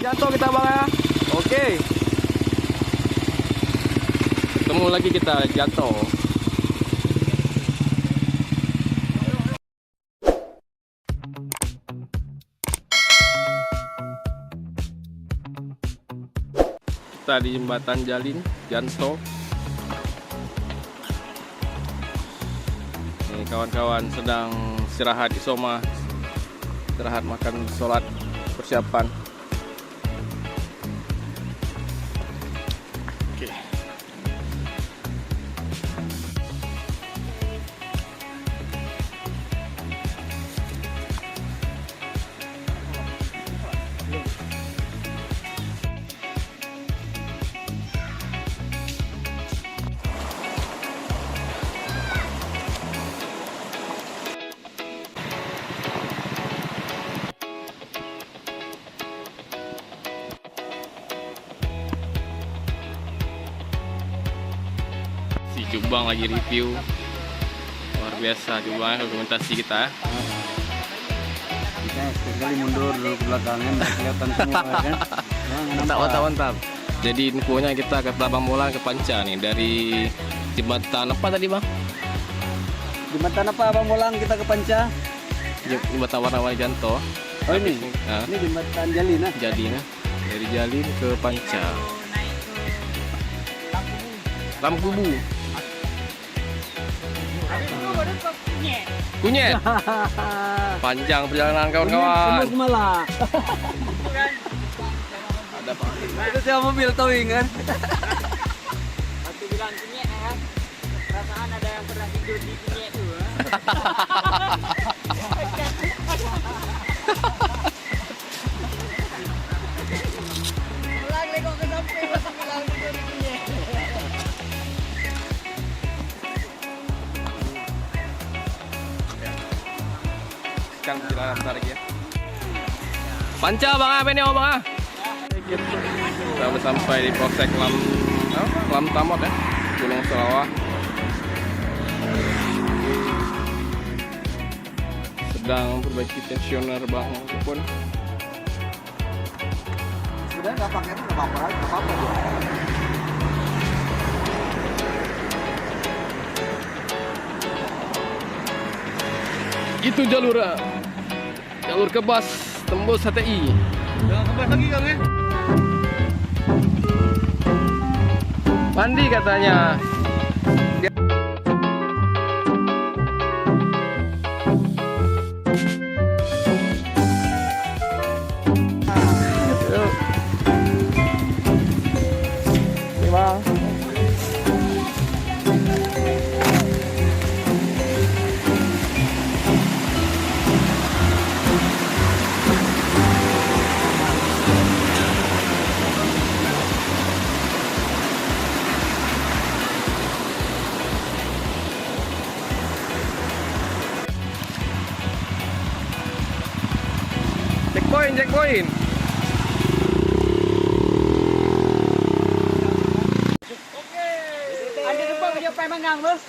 Jatuh kita bang ya. Oke. Ketemu lagi kita jatuh. Kita di jembatan Jalin, Janto. Ini kawan-kawan sedang istirahat isoma, istirahat makan, sholat, persiapan. Oke. Si Cubang lagi review, luar biasa Cubang dokumentasi kita. Kita sekali mundur dulu ke belakangan, nggak kelihatan semua kan. Mantap. Jadi infonya kita ke Tabang Molan ke Panca nih dari jembatan apa tadi bang? Jembatan apa Bang Molang kita ke Panca? Jembatan warna-warni Janto. Oh ini, Nah, ini jembatan Jalin nah. jadi nah dari Jalin ke Panca. Lampubu. Kunyit. Panjang perjalanan kawan-kawan. Malah. Ada Pak. Itu sewa mobil towing kan? Waktu bilang kunyit ya, perasaan ada yang pernah tidur di kunyit itu. Pulang lekok ke samping masih bilang tidur di kunyit. Sekarang perjalanan bentar lagi ya. Panca bang apa ini bang? Kita udah sampai di Polsek Lam Tamot ya, Gunung Selawah. Sedang memperbaiki tensioner bang pun. Sudah nggak pakai itu nggak apa-apa. Itu jalur kebas tembus HTI. Jangan kembali lagi kang ya. Mandi katanya. Ini bang. Checkpoint. Ada depan punya pai mangang bos.